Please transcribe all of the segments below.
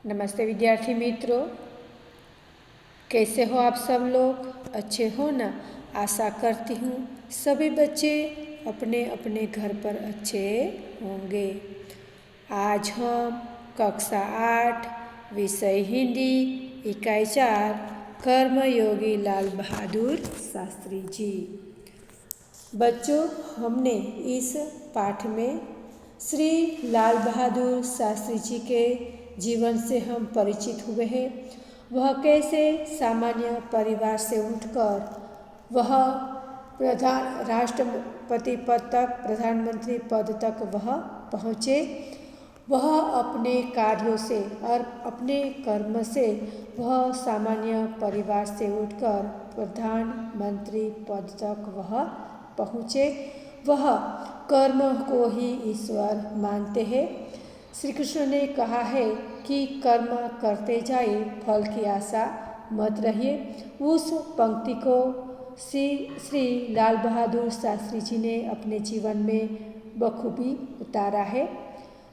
नमस्ते विद्यार्थी मित्रों, कैसे हो आप सब लोग? अच्छे हो ना? आशा करती हूँ सभी बच्चे अपने अपने घर पर अच्छे होंगे। आज हम कक्षा 8 विषय हिंदी इकाई 4 कर्मयोगी लाल बहादुर शास्त्री जी। बच्चों, हमने इस पाठ में श्री लाल बहादुर शास्त्री जी के जीवन से हम परिचित हुए हैं। वह कैसे सामान्य परिवार से उठकर वह राष्ट्रपति पद तक, प्रधानमंत्री पद तक वह पहुँचे। वह अपने कार्यों से और अपने कर्म से वह सामान्य परिवार से उठकर प्रधानमंत्री पद तक वह पहुँचे। वह कर्म को ही ईश्वर मानते हैं। श्री कृष्ण ने कहा है कि कर्म करते जाइए, फल की आशा मत रहिए। उस पंक्ति को श्री लाल बहादुर शास्त्री जी ने अपने जीवन में बखूबी उतारा है।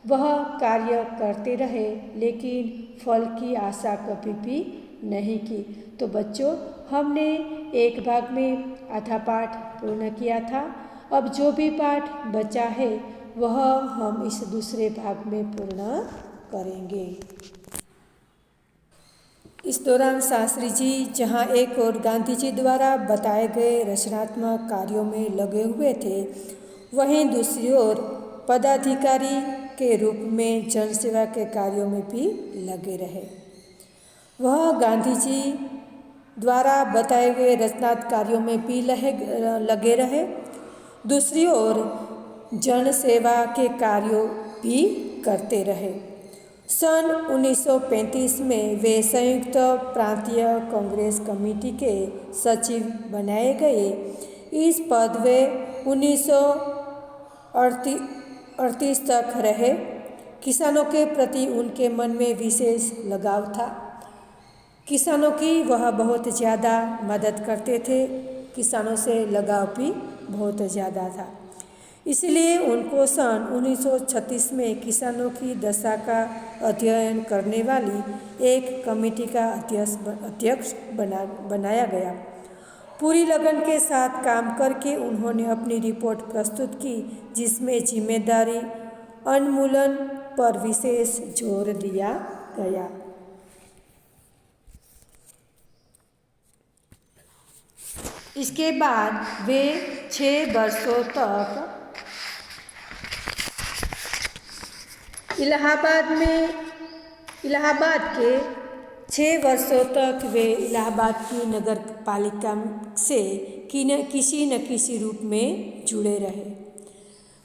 वह कार्य करते रहे लेकिन फल की आशा कभी भी नहीं की। तो बच्चों, हमने एक भाग में आधा पाठ पूर्ण किया था। अब जो भी पाठ बचा है वह हम इस दूसरे भाग में पूर्ण करेंगे। इस दौरान शास्त्री जी जहां एक और गांधी जी द्वारा बताए गए रचनात्मक कार्यों में लगे हुए थे, वहीं दूसरी ओर पदाधिकारी के रूप में जनसेवा के कार्यों में भी लगे रहे। वह गांधी जी द्वारा बताए गए रचनात्मक कार्यों में भी लगे रहे। दूसरी ओर जनसेवा के कार्यों भी करते रहे। सन 1935 में वे संयुक्त प्रांतीय कांग्रेस कमेटी के सचिव बनाए गए। इस पद वे 1938 तक रहे। किसानों के प्रति उनके मन में विशेष लगाव था। किसानों की वह बहुत ज़्यादा मदद करते थे। किसानों से लगाव भी बहुत ज़्यादा था। इसलिए उनको सन 1936 में किसानों की दशा का अध्ययन करने वाली एक कमेटी का अध्यक्ष बनाया गया। पूरी लगन के साथ काम करके उन्होंने अपनी रिपोर्ट प्रस्तुत की, जिसमें जिम्मेदारी उन्मूलन पर विशेष जोर दिया गया। इसके बाद वे 6 वर्षों तक इलाहाबाद के 6 वर्षों तक वे इलाहाबाद की नगर पालिका से किसी न किसी रूप में जुड़े रहे।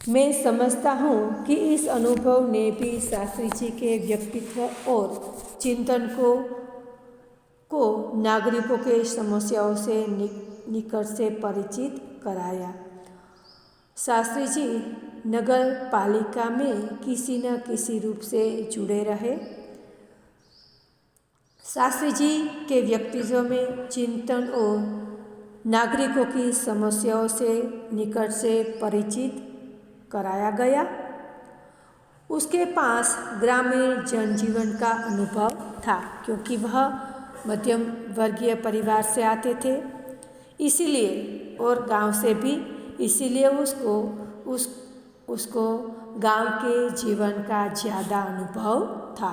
मैं समझता हूँ कि इस अनुभव ने भी शास्त्री जी के व्यक्तित्व और चिंतन को नागरिकों के समस्याओं से निकट से परिचित कराया। शास्त्री जी नगर पालिका में किसी न किसी रूप से जुड़े रहे। शास्त्री जी के व्यक्तित्व में चिंतन और नागरिकों की समस्याओं से निकट से परिचित कराया गया। उसके पास ग्रामीण जनजीवन का अनुभव था, क्योंकि वह मध्यम वर्गीय परिवार से आते थे, इसीलिए, और गांव से भी, इसीलिए उसको गांव के जीवन का ज़्यादा अनुभव था।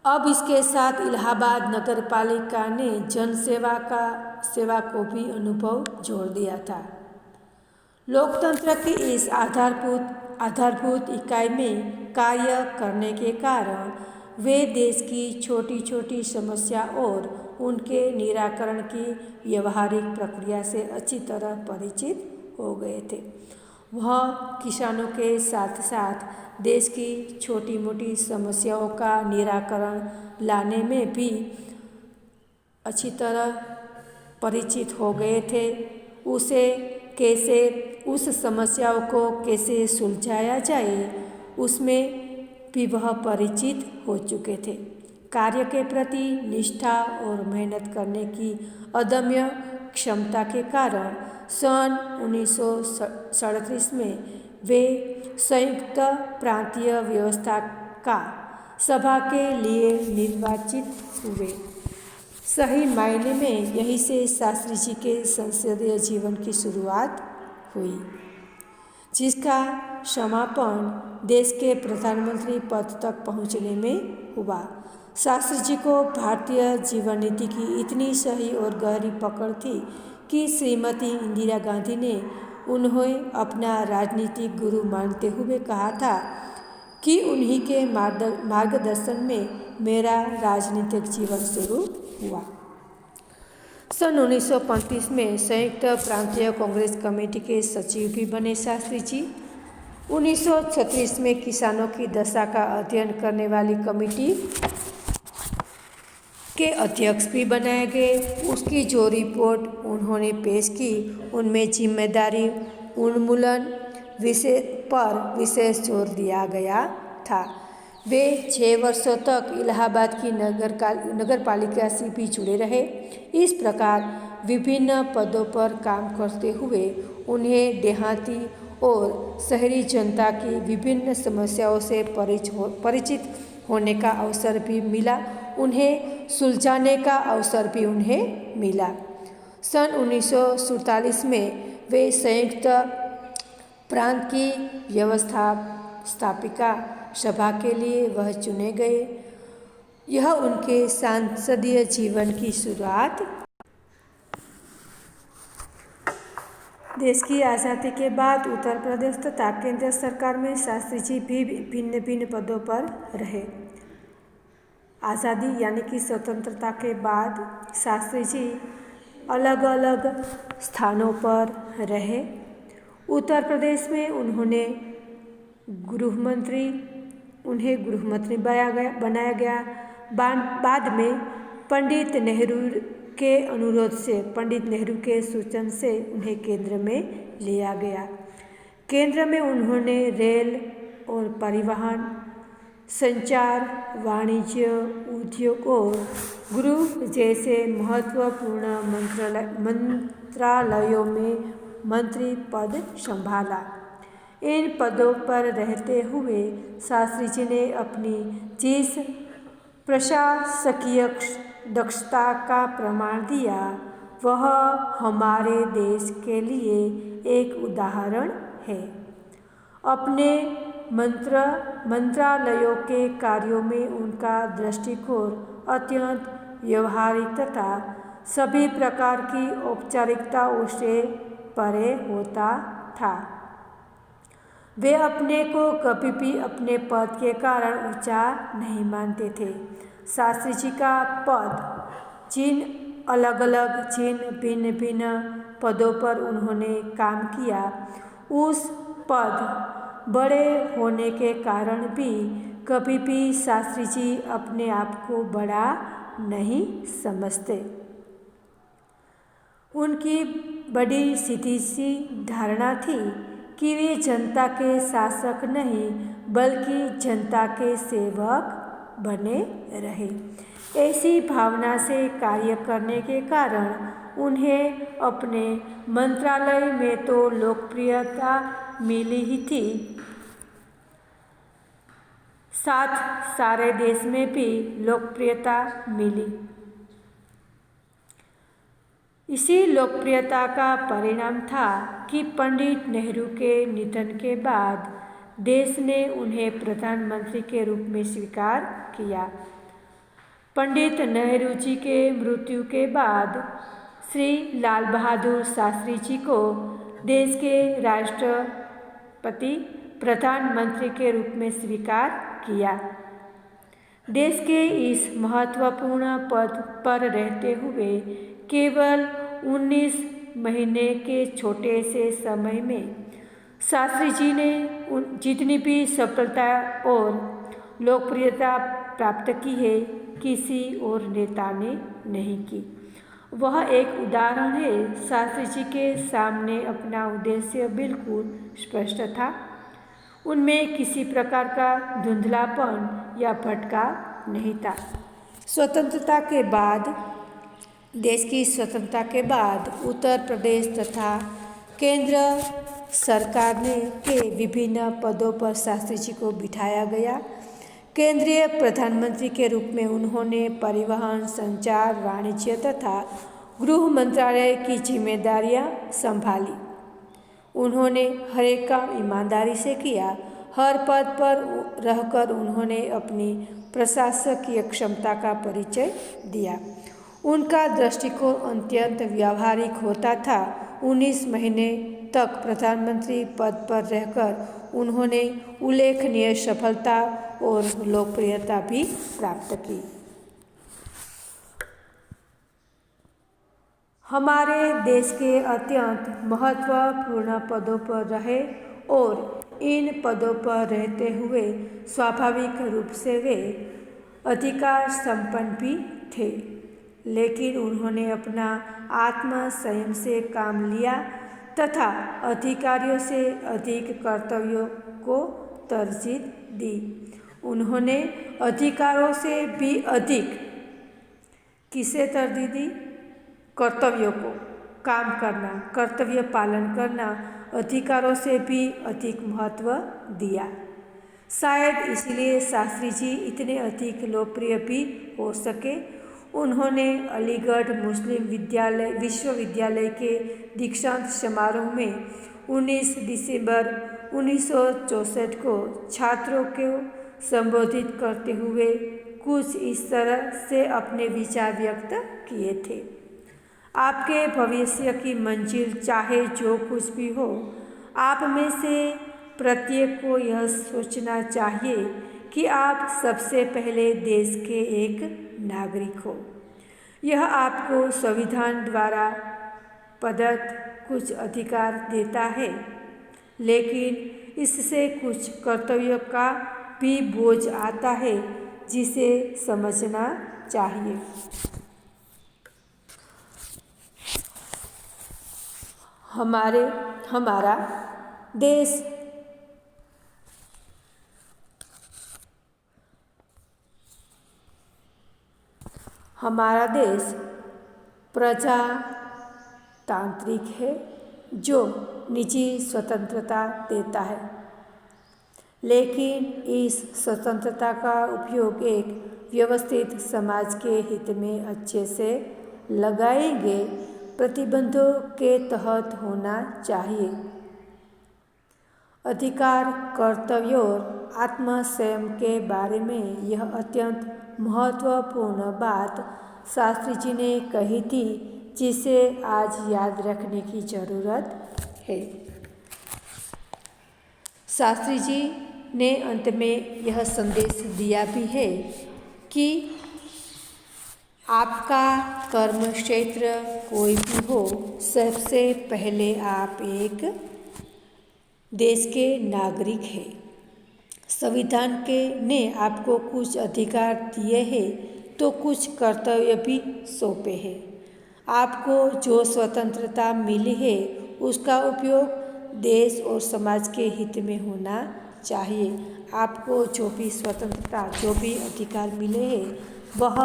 अब इसके साथ इलाहाबाद नगर पालिका ने सेवा को भी अनुभव जोड़ दिया था। लोकतंत्र की इस आधारभूत इकाई में कार्य करने के कारण वे देश की छोटी छोटी समस्या और उनके निराकरण की व्यवहारिक प्रक्रिया से अच्छी तरह परिचित हो गए थे। वह किसानों के साथ साथ देश की छोटी मोटी समस्याओं का निराकरण लाने में भी अच्छी तरह परिचित हो गए थे। उस समस्याओं को कैसे सुलझाया जाए, उसमें भी वह परिचित हो चुके थे। कार्य के प्रति निष्ठा और मेहनत करने की अदम्य क्षमता के कारण सन 1937 में वे संयुक्त प्रांतीय व्यवस्था का सभा के लिए निर्वाचित हुए। सही मायने में यहीं से शास्त्री जी के संसदीय जीवन की शुरुआत हुई, जिसका समापन देश के प्रधानमंत्री पद तक पहुंचने में हुआ। शास्त्री जी को भारतीय जीवन नीति की इतनी सही और गहरी पकड़ थी कि श्रीमती इंदिरा गांधी ने उन्हें अपना राजनीतिक गुरु मानते हुए कहा था कि उन्हीं के मार्गदर्शन में मेरा राजनीतिक जीवन शुरू हुआ। सन 1935 में संयुक्त प्रांतीय कांग्रेस कमेटी के सचिव भी बने शास्त्री जी। 1936 में किसानों की दशा का अध्ययन करने वाली कमेटी के अध्यक्ष भी बनाए गए। उसकी जो रिपोर्ट उन्होंने पेश की उनमें जिम्मेदारी उन्मूलन विषय पर विशेष जोर दिया गया था। वे 6 वर्षों तक इलाहाबाद की नगर पालिका से भी जुड़े रहे। इस प्रकार विभिन्न पदों पर काम करते हुए उन्हें देहाती और शहरी जनता की विभिन्न समस्याओं से परिचित होने का अवसर भी मिला, उन्हें सुलझाने का अवसर भी उन्हें मिला। सन 1947 में वे संयुक्त प्रांत की व्यवस्थापिका सभा के लिए वह चुने गए। यह उनके सांसदीय जीवन की शुरुआत। देश की आज़ादी के बाद उत्तर प्रदेश तथा केंद्र सरकार में शास्त्री जी भी भिन्न भिन्न पदों पर रहे। आज़ादी यानी कि स्वतंत्रता के बाद शास्त्री जी अलग अलग स्थानों पर रहे। उत्तर प्रदेश में उन्हें गृहमंत्री बनाया गया। बाद में पंडित नेहरू के अनुरोध से, पंडित नेहरू के सूचन से उन्हें केंद्र में लिया गया। केंद्र में उन्होंने रेल और परिवहन, संचार, वाणिज्य, उद्योग और गृह जैसे महत्वपूर्ण मंत्रालयों में मंत्री पद संभाला। इन पदों पर रहते हुए शास्त्री जी ने अपनी जिस प्रशासकीय दक्षता का प्रमाण दिया वह हमारे देश के लिए एक उदाहरण है। अपने मंत्रालयों के कार्यों में उनका दृष्टिकोण अत्यंत व्यावहारिक तथा सभी प्रकार की औपचारिकताओं से परे होता था। वे अपने को कभी भी अपने पद के कारण ऊंचा नहीं मानते थे। शास्त्री जी का पद जिन भिन्न भिन्न पदों पर उन्होंने काम किया, उस पद बड़े होने के कारण भी कभी भी शास्त्री जी अपने आप को बड़ा नहीं समझते। उनकी बड़ी सीधी सी धारणा थी कि वे जनता के शासक नहीं बल्कि जनता के सेवक बने रहे। ऐसी भावना से कार्य करने के कारण उन्हें अपने मंत्रालय में तो लोकप्रियता मिली ही थी, साथ सारे देश में भी लोकप्रियता मिली। इसी लोकप्रियता का परिणाम था कि पंडित नेहरू के निधन के बाद देश ने उन्हें प्रधानमंत्री के रूप में स्वीकार किया। पंडित नेहरू जी के मृत्यु के बाद श्री लाल बहादुर शास्त्री जी को देश के राष्ट्रपति प्रधानमंत्री के रूप में स्वीकार किया। देश के इस महत्वपूर्ण पद पर रहते हुए केवल 19 महीने के छोटे से समय में शास्त्री जी ने जितनी भी सफलता और लोकप्रियता प्राप्त की है, किसी और नेता ने नहीं की। वह एक उदाहरण है। शास्त्री जी के सामने अपना उद्देश्य बिल्कुल स्पष्ट था। उनमें किसी प्रकार का धुंधलापन या भटकाव नहीं था। स्वतंत्रता के बाद, देश की स्वतंत्रता के बाद उत्तर प्रदेश तथा केंद्र सरकार के विभिन्न पदों पर शास्त्री जी को बिठाया गया। केंद्रीय प्रधानमंत्री के रूप में उन्होंने परिवहन, संचार, वाणिज्य तथा गृह मंत्रालय की जिम्मेदारियां संभाली। उन्होंने हर एक काम ईमानदारी से किया। हर पद पर रहकर उन्होंने अपनी प्रशासकीय क्षमता का परिचय दिया। उनका दृष्टिकोण अत्यंत व्यावहारिक होता था। 19 महीने तक प्रधानमंत्री पद पर रहकर उन्होंने उल्लेखनीय सफलता और लोकप्रियता भी प्राप्त की। हमारे देश के अत्यंत महत्वपूर्ण पदों पर रहे और इन पदों पर रहते हुए स्वाभाविक रूप से वे अधिकार संपन्न भी थे, लेकिन उन्होंने अपना आत्म संयम से काम लिया तथा अधिकारियों से अधिक कर्तव्यों को तरजीह दी। उन्होंने अधिकारों से भी अधिक किसे तरजीह दी? कर्तव्यों को काम करना, कर्तव्य पालन करना अधिकारों से भी अधिक महत्व दिया। शायद इसलिए शास्त्री जी इतने अधिक लोकप्रिय भी हो सके। उन्होंने अलीगढ़ मुस्लिम विश्वविद्यालय के दीक्षांत समारोह में 19 दिसंबर 1964 को छात्रों को संबोधित करते हुए कुछ इस तरह से अपने विचार व्यक्त किए थे। आपके भविष्य की मंजिल चाहे जो कुछ भी हो, आप में से प्रत्येक को यह सोचना चाहिए कि आप सबसे पहले देश के एक नागरिक हो। यह आपको संविधान द्वारा प्रदत्त कुछ अधिकार देता है, लेकिन इससे कुछ कर्तव्यों का भी बोझ आता है जिसे समझना चाहिए। हमारा देश प्रजातांत्रिक है जो निजी स्वतंत्रता देता है, लेकिन इस स्वतंत्रता का उपयोग एक व्यवस्थित समाज के हित में अच्छे से लगाए गए प्रतिबंधों के तहत होना चाहिए। अधिकार, कर्तव्य और आत्मसंयम के बारे में यह अत्यंत महत्वपूर्ण बात शास्त्री जी ने कही थी, जिसे आज याद रखने की जरूरत है। शास्त्री जी ने अंत में यह संदेश दिया भी है कि आपका कर्म क्षेत्र कोई भी हो, सबसे पहले आप एक देश के नागरिक हैं। संविधान ने आपको कुछ अधिकार दिए हैं तो कुछ कर्तव्य भी सौंपे हैं। आपको जो स्वतंत्रता मिली है उसका उपयोग देश और समाज के हित में होना चाहिए। आपको जो भी स्वतंत्रता, जो भी अधिकार मिले हैं वह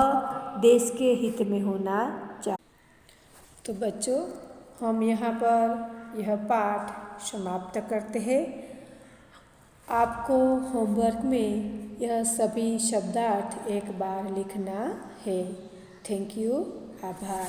देश के हित में होना चाहिए। तो बच्चों, हम यहाँ पर यह पाठ समाप्त करते हैं। आपको होमवर्क में यह सभी शब्दार्थ एक बार लिखना है। Thank you. आभार।